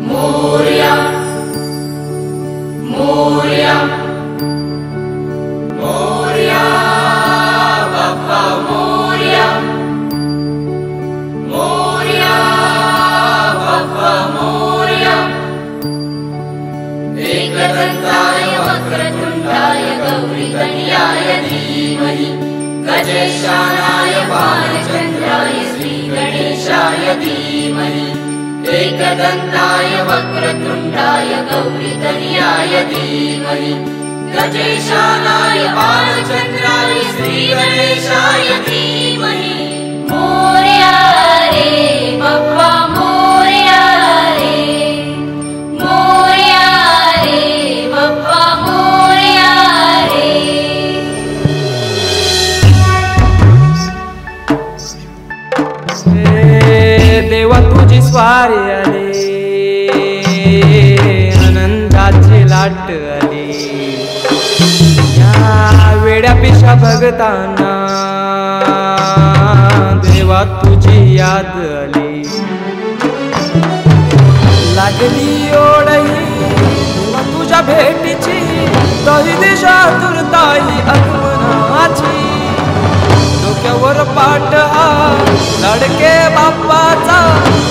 मोरया मोरया मोरया बाप्पा मोरया मोरया बाप्पा मोरया एकदंताय वक्रतुंडाय गौरीतनयाय धीमहि गजेशानाय बालचंद्राय श्री गणेशाय धीमहि एकदंताय वक्रतुंडाय गौरीतनयाय धीमहि गजेशानाय बालचंद्राय श्री गणेशाय धीमहि मोरया रे बाप्पा मोरया रे मोरया रे बाप्पा मोरया रे। देवा तुझी स्वारी आली आनंदाची लाट आली या वेड्या पिशा भगतांना देवा तुझी याद आली लागली ओढही देवा तुझ्या भेटीची तरी दिशा तुरताई आगमनाची डोक्यावर पाट हा लडके बाप्पाचा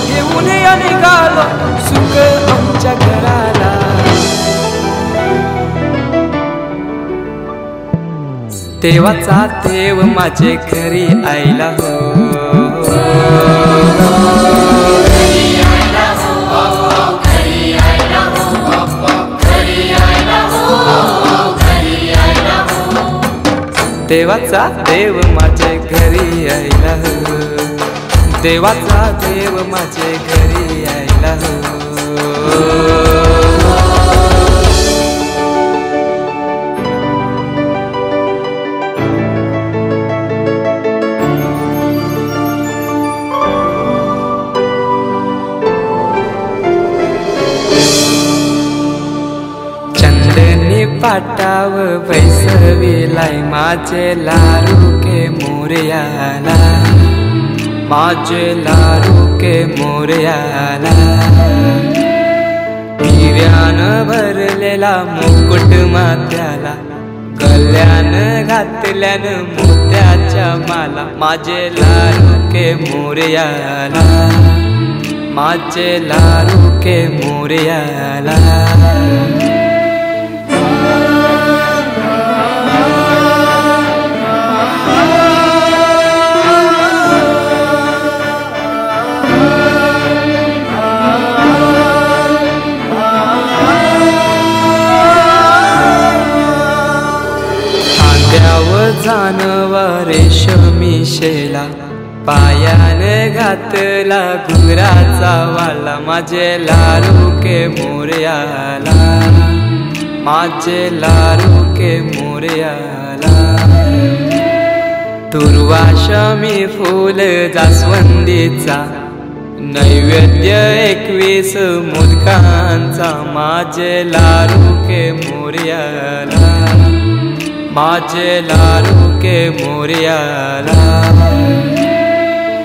घेऊन निघालो सुख आमच्या घराला। देवाचा देव माझे घरी आयला हो देवाचा देव माझे घरी आयला हो देवाचा देव माझे घरी आयला हो। चंदनी पाटाव बैसविलाय माझे लाडके मोरयाला माझे लाडके मोरयाला हिऱ्यानं भरलेला मुकुट माथ्याला गल्यान घातल्यान मोत्याच्या माला माझे लाडके मोरयाला माझे लाडके मोरयाला। जानवा रेशमी शेला पायाने घातला घुंगराचा वाला माझे लाडके मोरयाला माझे लाडके मोरयाला। दुर्वाशमी फूल जास्वंदीचा नैवेद्य 21 मोदकांचा माझे लाडके मोरयाला माझे लाडके मोरयाला।